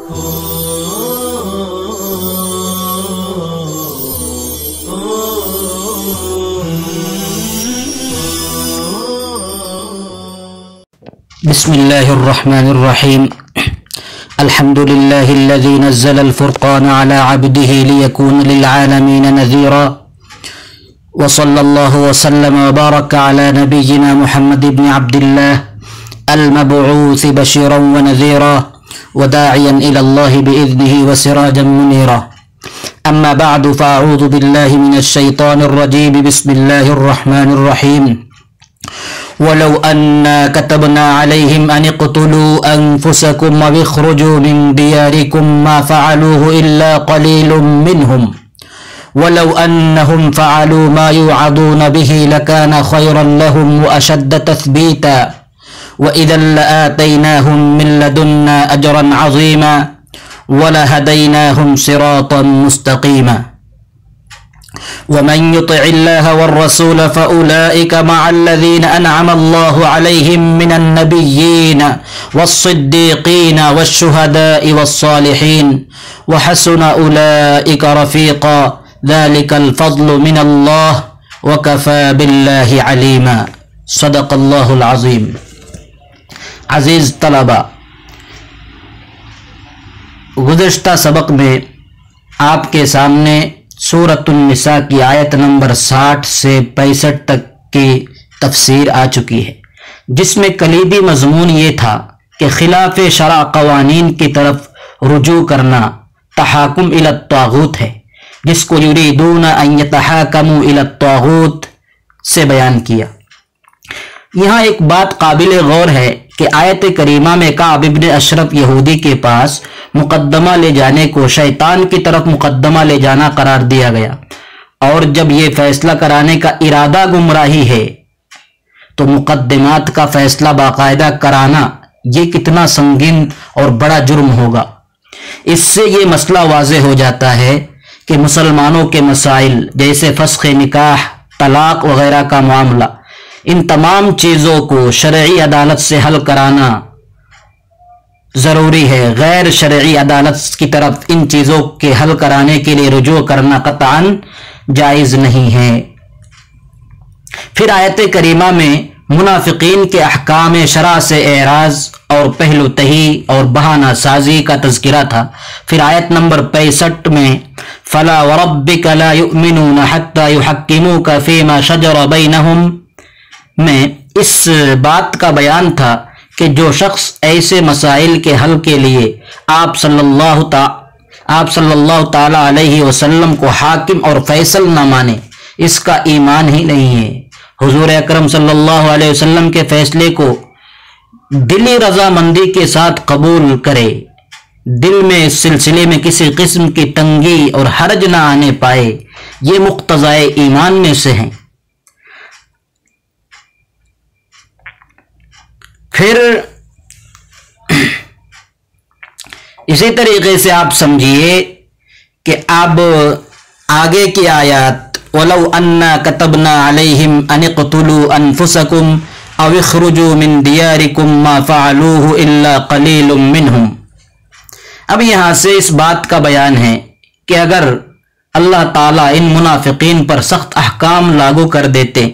بسم الله الرحمن الرحيم. الحمد لله الذي نزل الفرقان على عبده ليكون للعالمين نذيرا، وصلى الله وسلم وبارك على نبينا محمد بن عبد الله المبعوث بشيرا ونذيرا وداعيا إلى الله بإذنه وسراجا منيرا. أما بعد، فأعوذ بالله من الشيطان الرجيم. بسم الله الرحمن الرحيم. ولو أنا كتبنا عليهم أن اقتلوا أنفسكم أو اخرجوا من دياركم ما فعلوه إلا قليل منهم، ولو أنهم فعلوا ما يوعظون به لكان خيرا لهم وأشد تثبيتا، وإذا لآتيناهم من لدنا أجرا عظيما ولهديناهم صراطا مستقيما. ومن يطع الله والرسول فأولئك مع الذين أنعم الله عليهم من النبيين والصديقين والشهداء والصالحين وحسن أولئك رفيقا، ذلك الفضل من الله وكفى بالله عليما. صدق الله العظيم. عزیز طلبہ، گزشتہ سبق میں آپ کے سامنے سورۃ النساء کی آیت نمبر 60 سے 65 تک کی تفسیر آ چکی ہے، جس میں کلیدی مضمون یہ تھا کہ خلاف شرع قوانین کی طرف رجوع کرنا تحاکم الی الطاغوت ہے، جس کو یریدون ان یتحاکموا الی الطاغوت سے بیان کیا۔ یہاں ایک بات قابل غور ہے کہ آیت کریمہ میں کعب ابن اشرف یہودی کے پاس مقدمہ لے جانے کو شیطان کی طرف مقدمہ لے جانا قرار دیا گیا، اور جب یہ فیصلہ کرانے کا ارادہ گمراہی ہے تو مقدمات کا فیصلہ باقاعدہ کرانا یہ کتنا سنگین اور بڑا جرم ہوگا۔ اس سے یہ مسئلہ واضح ہو جاتا ہے کہ مسلمانوں کے مسائل جیسے فسخ نکاح، طلاق وغیرہ کا معاملہ، ان تمام چیزوں کو شرعی عدالت سے حل کرانا ضروری ہے۔ غیر شرعی عدالت کی طرف ان چیزوں کے حل کرانے کے لیے رجوع کرنا قطعاً جائز نہیں ہے۔ پھر آیت کریمہ میں منافقین کے احکام شرع سے اعراض اور پہلو تہی اور بہانہ سازی کا تذکرہ تھا۔ پھر آیت نمبر 65 میں فَلَا وَرَبِّكَ لَا يُؤْمِنُونَ حَتَّى يُحَكِّمُوكَ فِي مَا شَجَرَ بَيْنَهُمْ میں اس بات کا بیان تھا کہ جو شخص ایسے مسائل کے حل کے لیے آپ صلی اللہ تعالی علیہ وسلم کو حاکم اور فیصل نہ مانے، اس کا ایمان ہی نہیں ہے۔ حضور اکرم صلی اللہ علیہ وسلم کے فیصلے کو دلی رضامندی کے ساتھ قبول کرے، دل میں اس سلسلے میں کسی قسم کی تنگی اور حرج نہ آنے پائے، یہ مقتضائے ایمان میں سے ہیں۔ پھر اسی طریقے سے آپ سمجھیے کہ اب آگے کی آیات وَلَوْ أَنَّا كَتَبْنَا عَلَيْهِمْ أَنِ اقْتُلُوا أَنفُسَكُمْ أَوْ اخْرُجُوا مِنْ دِيَارِكُمْ مَا فَعَلُوهُ إِلَّا قَلِيلٌ مِّنْهُمْ۔ اب یہاں سے اس بات کا بیان ہے کہ اگر اللہ تعالیٰ ان منافقین پر سخت احکام لاگو کر دیتے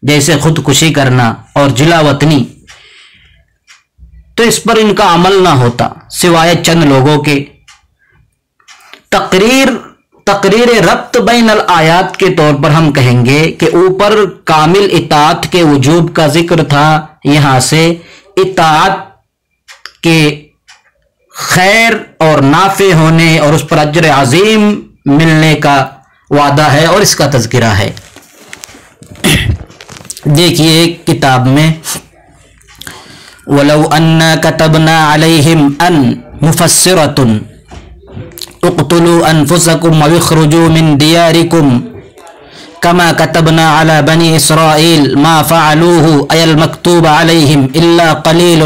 جیسے خودکشی کرنا اور جلا وطنی، تو اس پر ان کا عمل نہ ہوتا سوائے چند لوگوں کے۔ تقریر ربط بین الآیات کے طور پر ہم کہیں گے کہ اوپر کامل اطاعت کے وجوب کا ذکر تھا، یہاں سے اطاعت کے خیر اور نافع ہونے اور اس پر اجر عظیم ملنے کا وعدہ ہے اور اس کا تذکرہ ہے۔ دیکھیے کتاب میں وَلَوْ أَنَّا كَتَبْنَا عَلَيْهِمْ أَن مُفَسِّرَةٌ اقْتُلُوا أَنفُسَكُمْ أَوْ اخْرُجُوا مِنْ دِيَارِكُمْ كَمَا كَتَبْنَا عَلَى بَنِي إِسْرَائِيلَ مَا فَعَلُوهُ أَيَ الْمَكْتُوبَ عَلَيْهِمْ إِلَّا قَلِيلٌ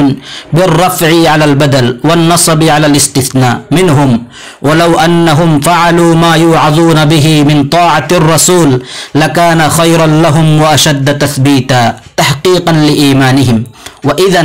بِالرَّفْعِ عَلَى الْبَدَلِ وَالنَّصْبِ عَلَى الاستثناء مِنْهُمْ وَلَوْ أَنَّهُمْ فَعَلُوا مَا يُوعَظُونَ بِهِ مِنْ طَاعَةِ الرَّسُولِ لَكَانَ خَيْرًا لَهُمْ وَأَشَدَّ تَثْبِيتًا تَحْقِيقًا لِإِيمَانِهِمْ وَإِذًا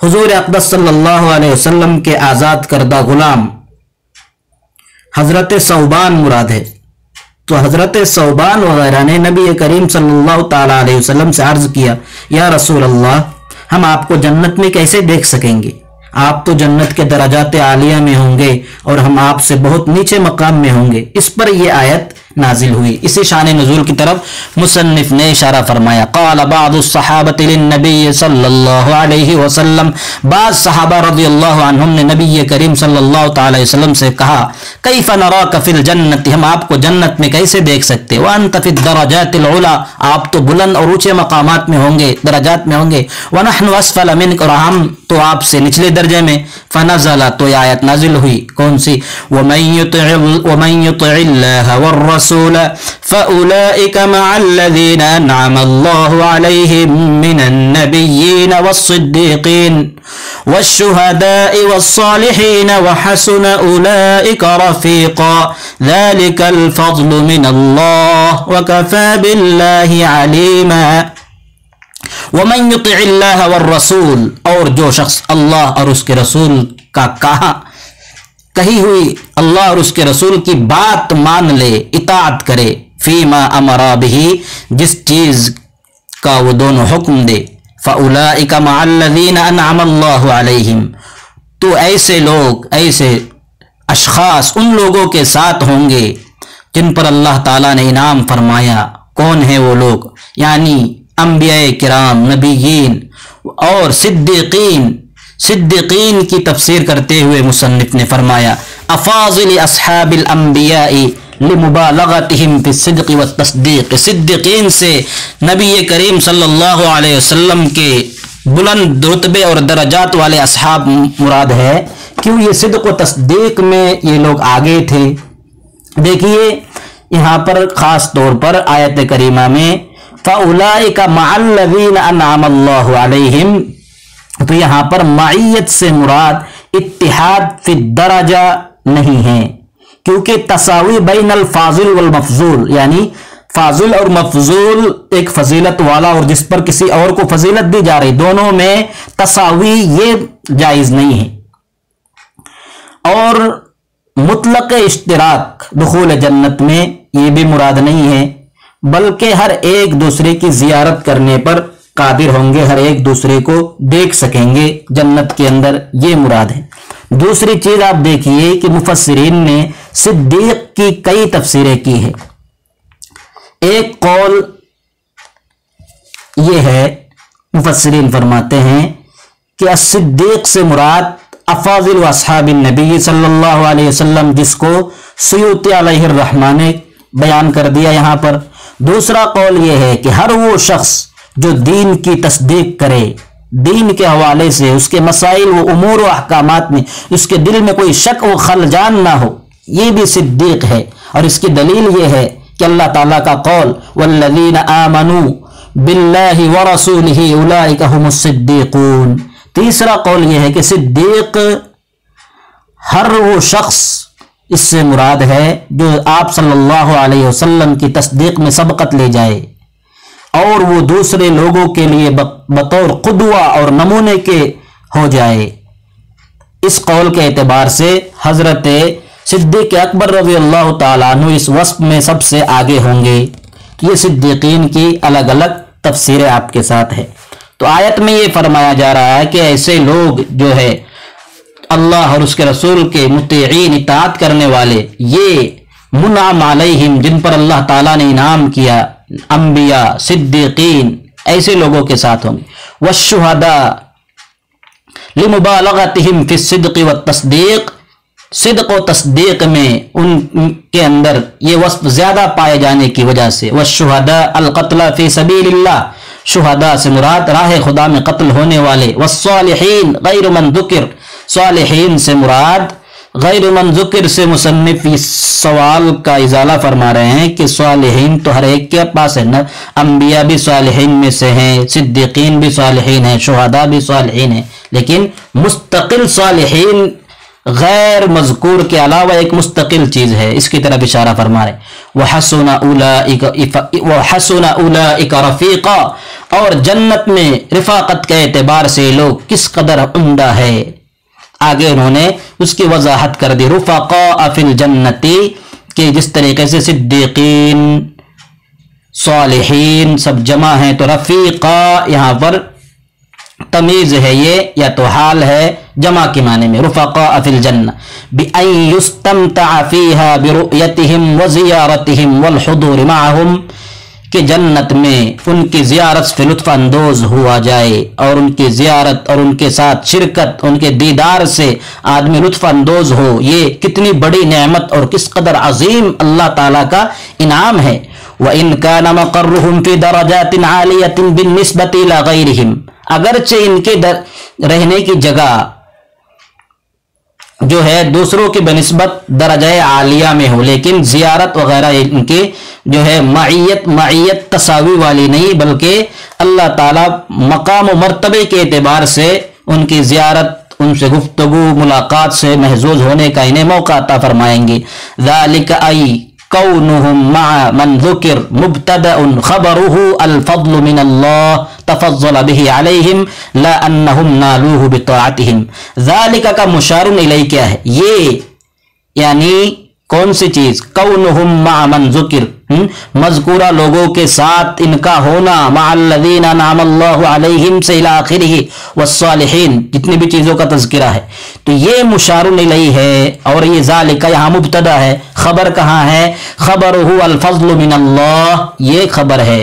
حضور اقدس صلی اللہ علیہ وسلم کے آزاد کردہ غلام حضرت ثوبان مراد ہے۔ تو حضرت ثوبان وغیرہ نے نبی کریم صلی اللہ تعالیٰ علیہ وسلم سے عرض کیا، یا رسول اللہ، ہم آپ کو جنت میں کیسے دیکھ سکیں گے؟ آپ تو جنت کے درجات عالیہ میں ہوں گے اور ہم آپ سے بہت نیچے مقام میں ہوں گے۔ اس پر یہ آیت نازل ہوئی۔ اسی شان نزول کی طرف مصنف نے اشارہ فرمایا، قال بعض الصحابۃ للنبی صلی اللہ علیہ وسلم، بعض صحابہ رضی اللہ عنہم نے نبی کریم صلی اللہ تعالی علیہ وسلم سے کہا، کیف نراک فی الجنۃ، ہم آپ کو جنت میں کیسے دیکھ سکتے، وانت فی الدرجات العلی، آپ تو بلند اور اونچے مقامات میں ہوں گے، درجات میں ہوں گے، ونحن اسفل منک، اور ہم تو آپ سے نچلے درجے میں۔ فنزل، تو یہ آیت نازل ہوئی، کون سی؟ ومن یطع اللہ والرسول فأولئک مع الذین انعم اللہ علیہم من النبیین والصدیقین والشہداء والصالحین وحسن اولئک رفیقا ذلک الفضل من اللہ وکفى باللہ علیما۔ ومن یطع اللہ والرسول، اور جو شخص اللہ اور اس کے رسول کا کہی ہوئی اللہ اور اس کے رسول کی بات مان لے، اطاعت کرے، فیما امرا بہ، جس چیز کا وہ دونوں حکم دے، فاولئک مع الذین انعم اللہ علیہم، تو ایسے لوگ، ایسے اشخاص ان لوگوں کے ساتھ ہوں گے جن پر اللہ تعالیٰ نے انعام فرمایا۔ کون ہیں وہ لوگ؟ یعنی انبیاء کرام، نبیین اور صدیقین۔ صدیقین کی تفسیر کرتے ہوئے مصنف نے فرمایا، افاضل اصحاب الانبیاء لمبالغتہم فی الصدق والتصدیق، صدیقین سے نبی کریم صلی اللہ علیہ وسلم کے بلند رتبے اور درجات والے اصحاب مراد ہے، کیوں یہ صدق و تصدیق میں یہ لوگ آگے تھے۔ دیکھیے یہاں پر خاص طور پر آیت کریمہ میں فَأُولَئِكَ مَعَ الَّذِينَ أَنْعَمَ اللَّهُ عَلَيْهِمْ، تو یہاں پر معیت سے مراد اتحاد فی الدرجہ نہیں ہے، کیونکہ تساوی بین الفاضل والمفضول، یعنی فاضل اور مفضول، ایک فضیلت والا اور جس پر کسی اور کو فضیلت دی جا رہی، دونوں میں تساوی یہ جائز نہیں ہے۔ اور مطلق اشتراک دخول جنت میں یہ بھی مراد نہیں ہے، بلکہ ہر ایک دوسرے کی زیارت کرنے پر قادر ہوں گے، ہر ایک دوسرے کو دیکھ سکیں گے جنت کے اندر، یہ مراد ہے۔ دوسری چیز آپ دیکھیے کہ مفسرین نے صدیق کی کئی تفسیریں کی ہیں۔ ایک قول یہ ہے، مفسرین فرماتے ہیں کہ الصدیق سے مراد افاضل اصحاب النبی صلی اللہ علیہ وسلم، جس کو سیوطی علیہ الرحمہ نے بیان کر دیا یہاں پر۔ دوسرا قول یہ ہے کہ ہر وہ شخص جو دین کی تصدیق کرے، دین کے حوالے سے اس کے مسائل و امور و احکامات میں اس کے دل میں کوئی شک و خلجان نہ ہو، یہ بھی صدیق ہے۔ اور اس کی دلیل یہ ہے کہ اللہ تعالیٰ کا قول والذین آمنوا باللہ ورسولہ اولئک هم الصدیقون۔ تیسرا قول یہ ہے کہ صدیق ہر وہ شخص، اس سے مراد ہے جو آپ صلی اللہ علیہ وسلم کی تصدیق میں سبقت لے جائے اور وہ دوسرے لوگوں کے لیے بطور قدوہ اور نمونے کے ہو جائے۔ اس قول کے اعتبار سے حضرت صدیق اکبر رضی اللہ تعالیٰ عنہ اس وصف میں سب سے آگے ہوں گے۔ یہ صدیقین کی الگ الگ تفسیریں آپ کے ساتھ ہے۔ تو آیت میں یہ فرمایا جا رہا ہے کہ ایسے لوگ جو ہے اللہ اور اس کے رسول کے مطیعین، اطاعت کرنے والے، یہ منعم علیہم، جن پر اللہ تعالیٰ نے انعام کیا، انبیاء، صدیقین، ایسے لوگوں کے ساتھ ہوں گے۔ والشہداء لمبالغتہم فی الصدق والتصدیق، صدق و تصدیق میں ان کے اندر یہ وصف زیادہ پائے جانے کی وجہ سے۔ والشہداء القتل فی سبیل اللہ، شہداء سے مراد راہ خدا میں قتل ہونے والے۔ والصالحین غیر من ذکر، صالحین سے مراد غیر من ذکر سے مصنف اس سوال کا ازالہ فرما رہے ہیں کہ صالحین تو ہر ایک کے پاس ہے نا، انبیاء بھی صالحین میں سے ہیں، صدیقین بھی صالحین ہیں، شہداء بھی صالحین ہیں، لیکن مستقل صالحین غیر مذکور کے علاوہ ایک مستقل چیز ہے، اس کی طرف اشارہ فرما رہے وَحَسُنَ أُولَئِكَ رَفِيقًا، اور جنت میں رفاقت کے اعتبار سے لوگ کس قدر عمدہ ہے۔ آگے انہوں نے اس کی وضاحت کر دی رفقاء فی الجنت، کہ جس طریقے سے صدیقین صالحین سب جمع ہیں تو رفیقا یہاں پر تمیز ہے یہ یا تو حال ہے جمع کے معنی میں، رفقاء فی الجنہ بأن یستمتع فیہا برؤیتہم وزیارتہم والحضور معہم، کہ جنت میں ان کی زیارت سے لطف اندوز ہوا جائے اور ان کی زیارت اور ان کے ساتھ شرکت، ان کے دیدار سے آدمی لطف اندوز ہو، یہ کتنی بڑی نعمت اور کس قدر عظیم اللہ تعالیٰ کا انعام ہے۔ وَإِن كَانَ مَقَرُّهُمْ فِي دَرَجَاتٍ عَالِيَةٍ بِالنِّسْبَةِ إِلَى غَيْرِهِمْ، اگرچہ ان کے رہنے کی جگہ جو ہے دوسروں کی بنسبت درجہ عالیہ میں ہو، لیکن زیارت وغیرہ ان کی جو ہے معیت تساوی والی نہیں، بلکہ اللہ تعالیٰ مقام و مرتبے کے اعتبار سے ان کی زیارت، ان سے گفتگو ملاقات سے محظوظ ہونے کا انہیں موقع عطا فرمائیں گے۔ ذَلِكَ أَيْ كَوْنُهُمْ مَعَ مَنْ ذُكِرْ مُبْتَدَأٌ خَبَرُهُ الْفَضْلُ مِنَ اللَّهِ تفضل به علیہم لا انہم نالوہ بطاعتہم۔ ذالک کا مشار الیہ کیا ہے؟ یہ یعنی کون سی چیز؟ کونہم مع من ذکر، مذکورہ لوگوں کے ساتھ ان کا ہونا، مع الذین انعم اللہ علیہم سے الی آخرہ والصالحین، جتنی بھی چیزوں کا تذکرہ ہے تو یہ مشار الیہ ہے، اور یہ ذالک یہاں مبتدا ہے، خبر کہاں ہے؟ خبرہ الفضل من اللہ، یہ خبر ہے،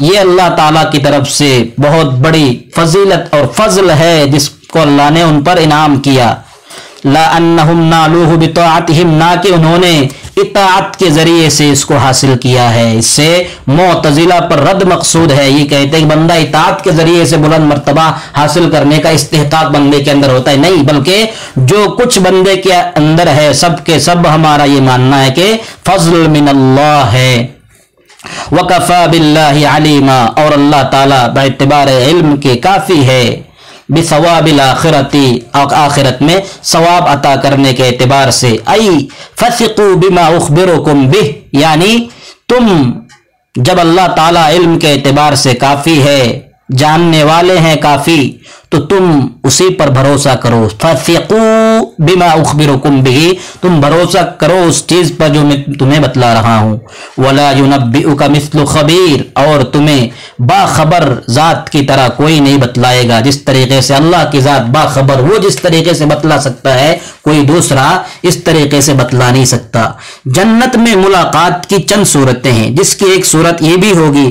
یہ اللہ تعالیٰ کی طرف سے بہت بڑی فضیلت اور فضل ہے جس کو اللہ نے ان پر انعام کیا۔ لا انہم نالوہ بطاعتہم، نہ کہ انہوں نے اطاعت کے ذریعے سے اس کو حاصل کیا ہے۔ اس سے معتزلہ پر رد مقصود ہے، یہ کہتے ہیں کہ بندہ اطاعت کے ذریعے سے بلند مرتبہ حاصل کرنے کا استحقاق بندے کے اندر ہوتا ہے، نہیں، بلکہ جو کچھ بندے کے اندر ہے سب کے سب ہمارا یہ ماننا ہے کہ فضل من اللہ ہے۔ وَكَفَى بِاللَّهِ عَلِيمًا، اور اللہ تعالیٰ باعتبار علم کے کافی ہے، بِثَوَابِ الْآخِرَةِ، آخرت میں ثواب عطا کرنے کے اعتبار سے، اَيْ فَثِقُوا بِمَا أُخْبِرُكُمْ بِهِ، یعنی تم جب اللہ تعالیٰ علم کے اعتبار سے کافی ہے، جاننے والے ہیں کافی، تو تم اسی پر بھروسہ کرو۔ فَثِقُوا بِمَا أُخْبِرُكُمْ بِهِ، تم بھروسہ کرو اس چیز پر جو میں تمہیں بتلا رہا ہوں۔ وَلَا يُنَبِّئُكَ مِثْلُ خَبِيرٍ، اور تمہیں باخبر ذات کی طرح کوئی نہیں بتلائے گا، جس طریقے سے اللہ کی ذات باخبر، وہ جس طریقے سے بتلا سکتا ہے کوئی دوسرا اس طریقے سے بتلا نہیں سکتا۔ جنت میں ملاقات کی چند صورتیں ہیں، جس کی ایک صورت یہ بھی ہوگی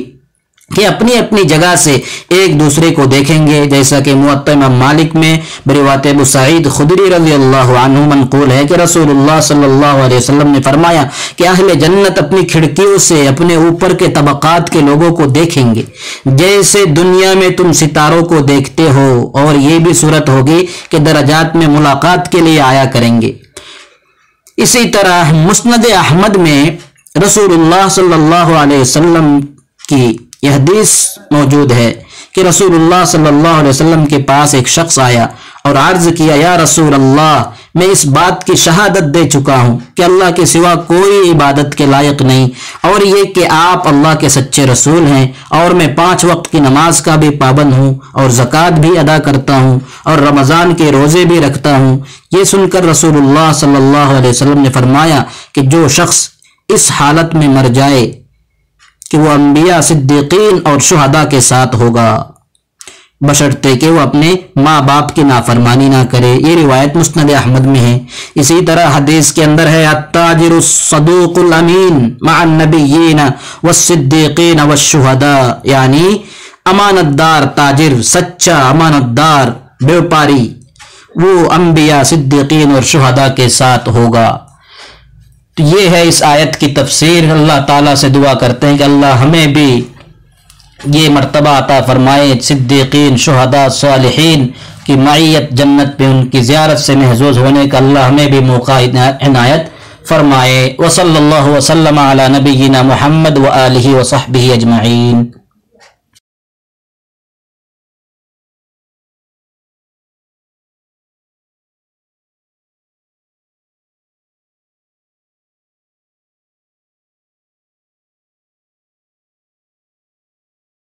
کہ اپنی اپنی جگہ سے ایک دوسرے کو دیکھیں گے، جیسا کہ موطا امام مالک میں بروایت ابو سعید خدری رضی اللہ عنہ منقول ہے کہ رسول اللہ صلی اللہ علیہ وسلم نے فرمایا کہ اہل جنت اپنی کھڑکیوں سے اپنے اوپر کے طبقات کے لوگوں کو دیکھیں گے جیسے دنیا میں تم ستاروں کو دیکھتے ہو، اور یہ بھی صورت ہوگی کہ درجات میں ملاقات کے لیے آیا کریں گے۔ اسی طرح مسند احمد میں رسول اللہ صلی اللہ علیہ وسلم کی یہ حدیث موجود ہے کہ رسول اللہ صلی اللہ علیہ وسلم کے پاس ایک شخص آیا اور عرض کیا، یا رسول اللہ، میں اس بات کی شہادت دے چکا ہوں کہ اللہ کے سوا کوئی عبادت کے لائق نہیں، اور یہ کہ آپ اللہ کے سچے رسول ہیں، اور میں 5 وقت کی نماز کا بھی پابند ہوں، اور زکوٰۃ بھی ادا کرتا ہوں، اور رمضان کے روزے بھی رکھتا ہوں۔ یہ سن کر رسول اللہ صلی اللہ علیہ وسلم نے فرمایا کہ جو شخص اس حالت میں مر جائے کہ وہ انبیاء، صدیقین اور شہداء کے ساتھ ہوگا، بشرطے کہ وہ اپنے ماں باپ کی نافرمانی نہ کرے۔ یہ روایت مسند احمد میں ہے۔ اسی طرح حدیث کے اندر ہے، التاجر الصدوق الامین مع النبیین والصدیقین والشہداء، یعنی امانت دار تاجر، سچا امانت دار بیوپاری، وہ انبیاء، صدیقین اور شہداء کے ساتھ ہوگا۔ تو یہ ہے اس آیت کی تفسیر۔ اللہ تعالیٰ سے دعا کرتے ہیں کہ اللہ ہمیں بھی یہ مرتبہ عطا فرمائے، صدیقین، شہداء، صالحین کی معیت جنت پہ ان کی زیارت سے محظوظ ہونے کا اللہ ہمیں بھی موقع عنایت فرمائے۔ وصلی اللہ وسلم علی نبینا محمد وآلہ وصحبہ اجمعین۔